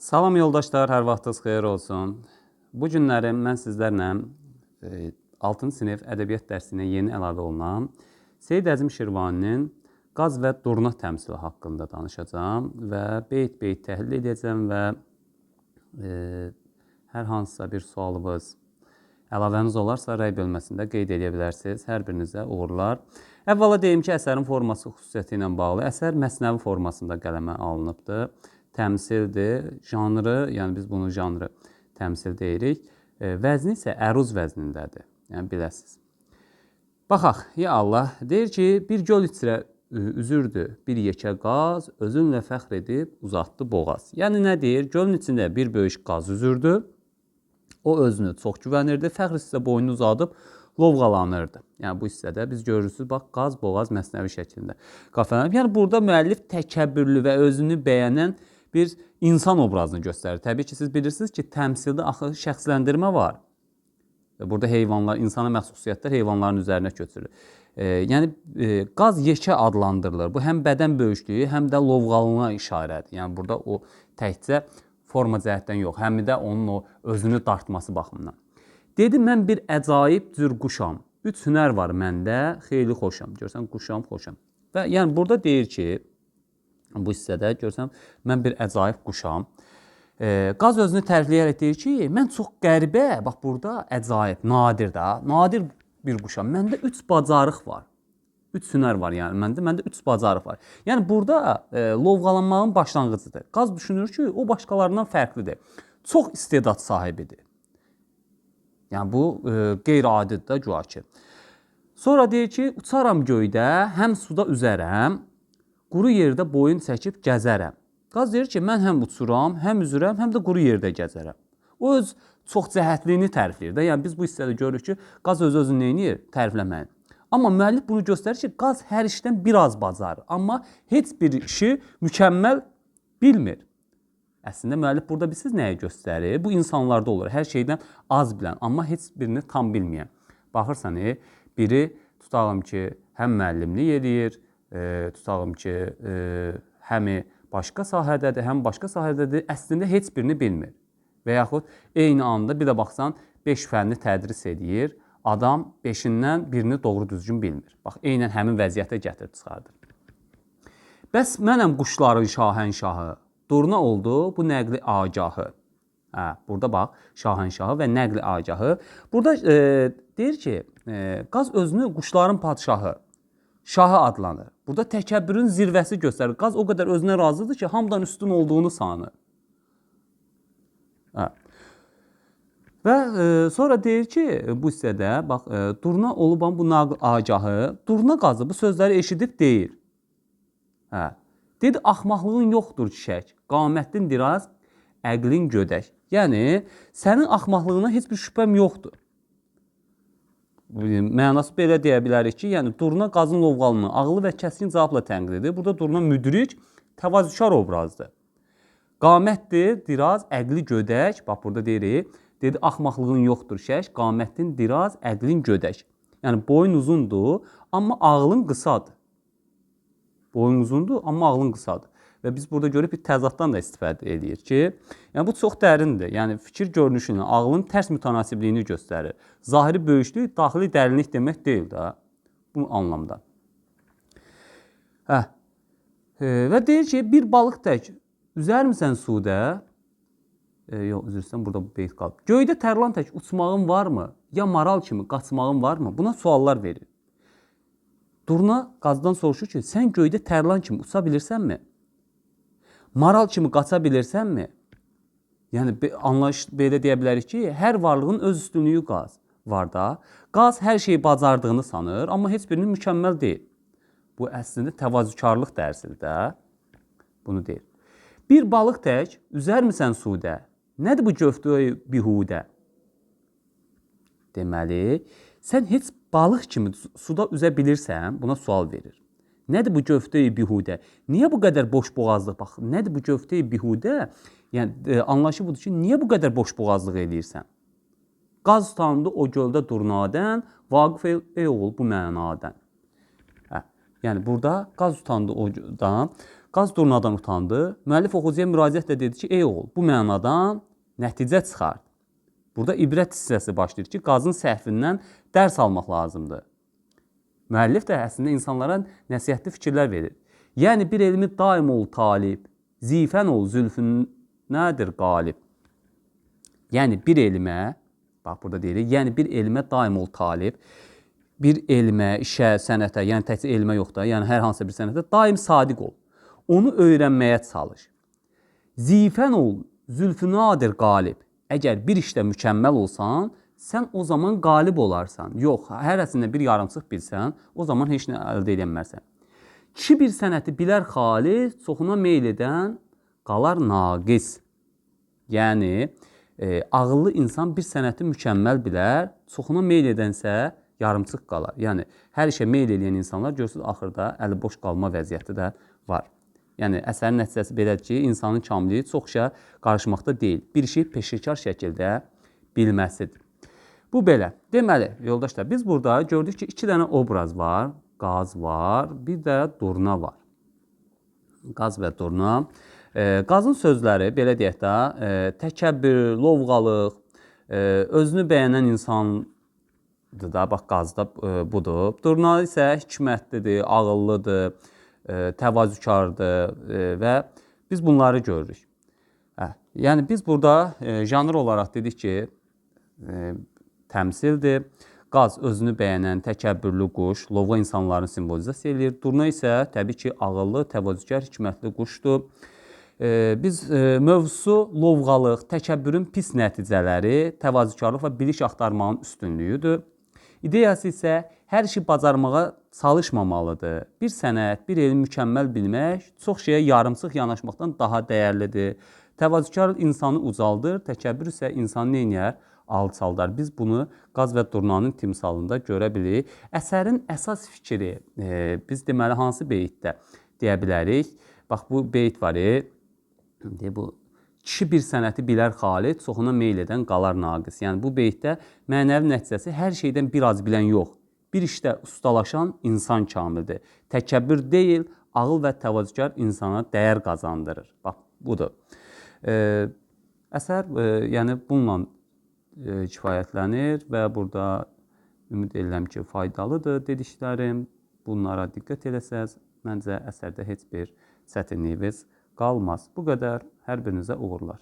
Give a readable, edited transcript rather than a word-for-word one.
Salam yoldaşlar, hər vaxtınız xeyir olsun. Bu günləri mən sizlərlə 6-cı sinif ədəbiyyat dərsinə yeni əlavə olunan Seyid Əzim Şirvaninin qaz və durna təmsili haqqında danışacağım və beyt-beyt təhlil edəcəm və hər hansısa bir sualınız, əlavəniz olarsa rəy bölməsində qeyd edə bilərsiniz. Hər birinizə uğurlar. Əvvəla deyim ki, əsərin forması xüsusiyyəti ilə bağlı. Əsər məsnəvi formasında qələmə alınıbdır. Təmsildir. Janrı, yəni biz bunu janrı təmsil deyirik. Vəzni isə əruz vəznindədir. Yəni biləsiniz. Baxaq, ya Allah, deyir ki, bir göl içrə üzürdü bir yekə qaz, özünlə fəxr edib uzatdı boğaz. Yəni nə deyir? Gölün içində bir böyük qaz üzürdü. O özünü çox güvənirdi, fəxr hissə boynunu uzadıb lovğalanırdı. Yəni bu hissədə biz görürsünüz, bax, qaz, boğaz məsnəvi şəklində qafanıb. Yəni burada müəllif təkəbbürlü və özünü bəyənən bir insan obrazını göstərir. Təbii ki, siz bilirsiniz ki, təmsildə axı şəxsləndirmə var. Burada heyvanlar, insana məxsusiyyətlər heyvanların üzərinə köçürülür. Yəni qaz yekə adlandırılır. Bu həm bədən böyüklüyü, həm də lovğalığına işarədir. Yəni burada o təkcə forma cəhətdən yox, həm də onun o özünü dartması baxımından. Dedi, mən bir əcaib cür quşam. 3 hünər var məndə, xeyli xoşam. Görsən, quşam, xoşam. Və yəni burada deyir ki, bu hissədə görsən, mən bir əcaib quşam. Qaz özünü tərifləyərək deyir ki, mən çox qəribə, bax burada əcaib, nadir da, nadir bir quşam. Məndə 3 bacarıq var. 3 hünər var yəni məndə 3 bacarıq var. Yəni burada lovğalanmağın başlanğıcıdır. Qaz düşünür ki, o başqalarından fərqlidir. Çox istedad sahibidir. Yəni bu qeyri-adidir də güya ki. Sonra deyir ki, uçaram göydə, həm suda üzərəm, quru yerdə boyun çəkib gəzərəm. Qaz deyir ki, mən həm uçuram, həm üzürəm, həm də quru yerdə gəzərəm. O öz çox cəhətliyini tərifləyir də. Yəni biz bu hissədə görürük ki, qaz öz-özünü neyinir? Tərifləməyin. Amma müəllif bunu göstərir ki, qaz hər işdən biraz bacarır, amma heç bir işi mükəmməl bilmir. Əslində müəllif burada bilirsiniz nəyə göstərir? Bu insanlarda olur. Hər şeydən az bilən, amma heç birini tam bilməyən. Baxırsan, biri tutağım ki, həm müəllimlik edir, tutağım ki, həm başqa sahədədir, həm başqa sahədədir, əslində heç birini bilmir. Və yaxud eyni anda bir də baxsan 5 fənni tədris edir, adam 5-dən birini doğru düzgün bilmir. Bax, eynən həmin vəziyyətə gətirib çıxardır. Bəs mənəm quşların şahənşahı, durna oldu bu nəqli agahı. Burada bax, şahənşahı və nəqli agahı. Burada deyir ki, qaz özünü quşların padşahı, şahı adlanır. Burada təkəbbürün zirvəsi göstərir. Qaz o qədər özünə razıdır ki, hamıdan üstün olduğunu sanır. Və sonra deyir ki, bu hissədə, bax, durna olub bu naql agahı, durna qazı bu sözləri eşidib deyir. Dedi, axmaqlığın yoxdur çiçək, qamətlin diraz, əqlin gödək. Yəni, sənin axmaqlığına heç bir şübhəm yoxdur. Mənası belə deyə bilərik ki, yəni durna qazın lovğalını ağlı və kəskin cavabla tənqid edir. Burada durna müdrik, təvazükar obrazdır. Qamətdir, diraz, əqli gödək. Bax, burada deyirik. Dedi, axmaqlığın yoxdur şək, qamətlin diraz, əqlin gödək. Yəni, boyun uzundur, amma ağlın qısadır. Boyun uzundur, amma ağlın qısadır. Və biz burada görüb bir təzaddan da istifadə edir ki, yəni bu çox dərindir. Yəni, fikir görünüşünün, ağlın tərs mütənasibliyini göstərir. Zahiri böyüklük, daxili dərinlik demək deyil də. Bu anlamda. Və deyir ki, bir balıq tək, üzərmisən sudə? Yox, üzr istəyirəm, burada bu beyt qalıb. Göydə tərlan tək uçmağın varmı? Ya maral kimi qaçmağın varmı? Buna suallar verir. Durna qazdan soruşur ki, sən göydə tərlan kimi uça bilirsənmi? Maral kimi qaça bilirsənmi? Yəni, anlayış belə deyə bilərik ki, hər varlığın öz üstünlüyü qaz var da. Qaz hər şeyi bacardığını sanır, amma heç birinin mükəmməl deyil. Bu, əslində təvazükarlıq dərsidir də. Bunu deyir. Bir balıq tək, üzərmisən sudə? Nədir bu göftü bihudə? Deməli, sən heç balıq kimi suda üzə bilirsən, buna sual verir. Nədir bu göftü bihudə? Niyə bu qədər boş boğazlıq? Bax, nədir bu göftü bihudə? Yəni, anlayışı budur ki, niyə bu qədər boş boğazlıq eləyirsən? Qaz utandı o göldə durnadən, Vaqif ol bu mənadən. Yəni, burada qaz utandı o göldən, Qaz durnadan utandı. Müəllif oxucuya müraciətlə dedi ki, ey oğul, bu mənadan nəticə çıxart. Burada ibrət hissəsi başlayır ki, qazın səhvindən dərs almaq lazımdır. Müəllif də əslində insanlara nəsihətli fikirlər verir. Yəni bir elmi daim ol talib, zifən ol zülfün nədir qalib. Yəni bir elmə, bax burada deyirik, yəni bir elmə daim ol talib, bir elmə, işə, sənətə, yəni təkcə elmə yox da, yəni hər hansısa bir sənətə daim sadiq ol. Onu öyrənməyə çalış. Zifən ol zülfünadir qalib. Əgər bir işdə mükəmməl olsan, sən o zaman qalib olarsan. Yox, hərəsində bir yarımçıq bilsən, o zaman heç nə əldə edə bilmərsən. Kişi bir sənəti bilər xalis, çoxuna meyl edən qalar naqis. Yəni, ağıllı insan bir sənəti mükəmməl bilər, çoxuna meyl edənsə yarımçıq qalar. Yəni, hər işə meyl edən insanlar görürsünüz, axırda əli boş qalma vəziyyəti də var. Yəni, əsərin nəticəsi belədir ki, insanın kamiliyi çox işə qarışmaqda deyil. Bir işi peşəkar şəkildə bilməsidir. Bu belə. Deməli, yoldaşlar, biz burada gördük ki, 2 dənə obraz var. Qaz var, bir də durna var. Qaz və durna. Qazın sözləri, belə deyək də, təkəbbür, lovğalıq, özünü bəyənən insandır da, bax, qazda budur. Durna isə hikmətlidir, ağıllıdır, təvazükardır və biz bunları görürük. Yəni, biz burada janr olaraq dedik ki, təmsildir. Qaz özünü bəyənən, təkəbbürlü quş, lovğa insanların simvolizasiya edir. Durna isə təbii ki, ağıllı, təvazükar, hikmətli quşdur. Biz mövzusu lovğalıq, təkəbbürün pis nəticələri, təvazükarlıq və bilik axtarmağın üstünlüyüdür. İdeyası isə hər işi bacarmağa çalışmamalıdır. Bir sənət, bir elm mükəmməl bilmək çox şeyə yarımçıq yanaşmaqdan daha dəyərlidir. Təvazükar insanı ucaldır, təkəbbür isə insanı neynəyər? Alçaldar. Biz bunu qaz və durnanın timsalında görə bilirik. Əsərin əsas fikri biz deməli hansı beytdə deyə bilərik? Bax, bu beyt var. Bu kişi bir sənəti bilər xalis, çoxuna meyl edən qalar naqis. Yəni bu beytdə mənəvi nəticəsi hər şeydən biraz bilən yox. Bir işdə ustalaşan insan kamildir. Təkəbbür deyil, ağıl və təvazükar insana dəyər qazandırır. Bax, budur. Əsər yəni bununla kifayətlənir və burada ümid edirəm ki, faydalıdır dediklərim. Bunlara diqqət eləsəz, məncə əsərdə heç bir çətinliyiniz qalmaz. Bu qədər. Hər birinizə uğurlar.